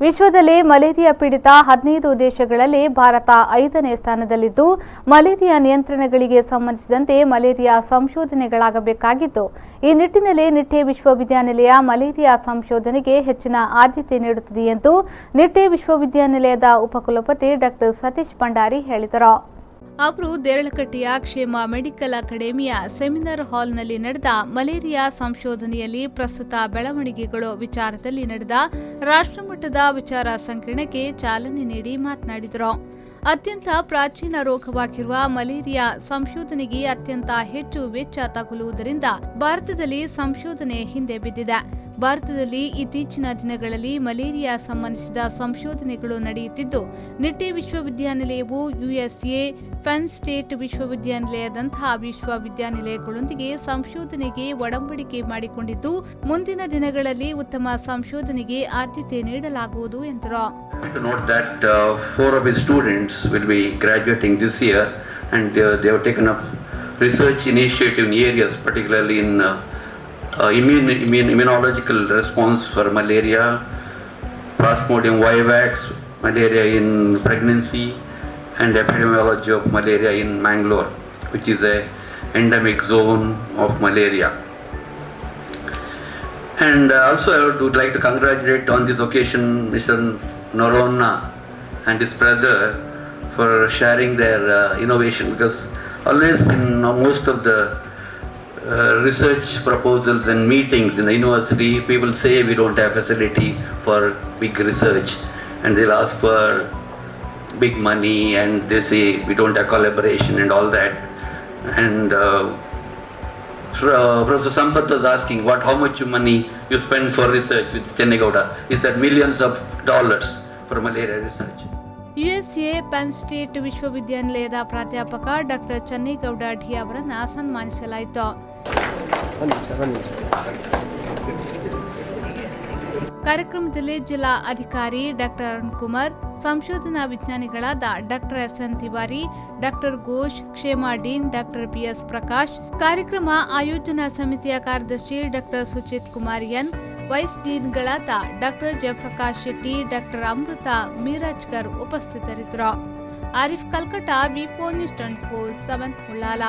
ವಿಶ್ವದಲ್ಲಿ ಮಲೇರಿಯಾ ಪೀಡಿತ 15 ದೇಶಗಳಲ್ಲಿ ಭಾರತ 5ನೇ ಸ್ಥಾನದಲ್ಲಿದ್ದು, ಮಲೇರಿಯಾ ನಿಯಂತ್ರಣಗಳಿಗೆ ಸಂಬಂಧಿಸಿದಂತೆ ಮಲೇರಿಯಾ ಸಂಶೋಧನೆಗಳಾಗಬೇಕಾಗಿದ್ದು, ಈ ನಿಟ್ಟಿನಲ್ಲಿ ನಿಟ್ಟೆ ವಿಶ್ವವಿದ್ಯಾನಿಲಯ ಮಲೇರಿಯಾ ಸಂಶೋಧನೆಗೆ ಹೆಚ್ಚಿನ ಆದ್ಯತೆ ನೀಡುತ್ತದೆ ಎಂದು ನಿಟ್ಟೆ ವಿಶ್ವವಿದ್ಯಾನಿಲಯದ ಉಪಕುಲಪತಿ ಡಾ ಸತೀಶ್ ಭಂಡಾರಿ ಹೇಳಿದರು. ಅವರು ದೇರಳಕಟ್ಟೆಯ ಕ್ಷೇಮ ಮೆಡಿಕಲ್ ಅಕಾಡೆಮಿಯ ಸೆಮಿನಾರ್ ಹಾಲ್ನಲ್ಲಿ ನಡೆದ ಮಲೇರಿಯಾ ಸಂಶೋಧನೆಯಲ್ಲಿ ಪ್ರಸ್ತುತ ಬೆಳವಣಿಗೆಗಳು ವಿಚಾರದಲ್ಲಿ ನಡೆದ ರಾಷ್ಟ್ರಮಟ್ಟದ ವಿಚಾರ ಸಂಕಿರಣಕ್ಕೆ ಚಾಲನೆ ನೀಡಿ ಮಾತನಾಡಿದರು. ಅತ್ಯಂತ ಪ್ರಾಚೀನ ರೋಗವಾಗಿರುವ ಮಲೇರಿಯಾ ಸಂಶೋಧನೆಗೆ ಅತ್ಯಂತ ಹೆಚ್ಚು ವೆಚ್ಚ ತಗುಲುವುದರಿಂದ ಭಾರತದಲ್ಲಿ ಸಂಶೋಧನೆ ಹಿಂದೆ ಬಿದ್ದಿದೆ. ಭಾರತದಲ್ಲಿ ಇತ್ತೀಚಿನ ದಿನಗಳಲ್ಲಿ ಮಲೇರಿಯಾ ಸಂಬಂಧಿಸಿದ ಸಂಶೋಧನೆಗಳು ನಡೆಯುತ್ತಿದ್ದು, ನಿಟ್ಟೆ ವಿಶ್ವವಿದ್ಯಾನಿಲಯವು ಯುಎಸ್ಎ, ಪೆನ್ ಸ್ಟೇಟ್ ವಿಶ್ವವಿದ್ಯಾನಿಲಯದಂತಹ ವಿಶ್ವವಿದ್ಯಾನಿಲಯಗಳೊಂದಿಗೆ ಸಂಶೋಧನೆಗೆ ಒಡಂಬಡಿಕೆ ಮಾಡಿಕೊಂಡಿದ್ದು, ಮುಂದಿನ ದಿನಗಳಲ್ಲಿ ಉತ್ತಮ ಸಂಶೋಧನೆಗೆ ಆದ್ಯತೆ ನೀಡಲಾಗುವುದು ಎಂದರು. To note that 4 of his students will be graduating this year, and they have taken up research initiative in areas, particularly in immunological response for malaria, Plasmodium vivax, malaria in pregnancy, and epidemiology of malaria in Mangaluru, which is a endemic zone of malaria. And also I would like to congratulate on this occasion Mr. Narona and his brother for sharing their innovation, because always in most of the research proposals and meetings in the university, people say we don't have facility for big research, and they'll ask for big money, and they say we don't have collaboration and all that. And Professor Sampath was asking how much money you spend for research with Chennegowda. He said millions of dollars for malaria research. USA pen state ವಿಶ್ವವಿದ್ಯಾನಿಲಯದ ಪ್ರಾಧ್ಯಾಪಕ ಡಾ Channegowda D ಅವರನ್ನು ಸನ್ಮಾನಿಸಲಾಯಿತು. ಕಾರ್ಯಕ್ರಮದಲ್ಲಿ ಜಿಲ್ಲಾ ಅಧಿಕಾರಿ ಡಾ ಅರುಣ್ಕುಮಾರ್, ಸಂಶೋಧನಾ ವಿಜ್ಞಾನಿಗಳಾದ ಡಾ ಎಸ್.ಎನ್. ತಿವಾರಿ, ಡಾ ಘೋಷ್, ಕ್ಷೇಮ ಡೀನ್ ಡಾ ಬಿ.ಎಸ್. ಪ್ರಕಾಶ್, ಕಾರ್ಯಕ್ರಮ ಆಯೋಜನಾ ಸಮಿತಿಯ ಕಾರ್ಯದರ್ಶಿ ಡಾ ಸುಚಿತ್ ಕುಮಾರ್ ಎನ್, ವೈಸ್ ಡೀನ್ಗಳಾದ ಡಾ ಜಯಪ್ರಕಾಶ್ ಶೆಟ್ಟಿ, ಡಾ ಅಮೃತ ಮೀರಾಜ್ಕರ್ ಉಪಸ್ಥಿತರಿದ್ದರು. ಆರಿಫ್ ಕಲ್ಕಟ, ವಿ4 ನ್ಯೂಸ್ 24/7 ಉಳ್ಳಾಲ.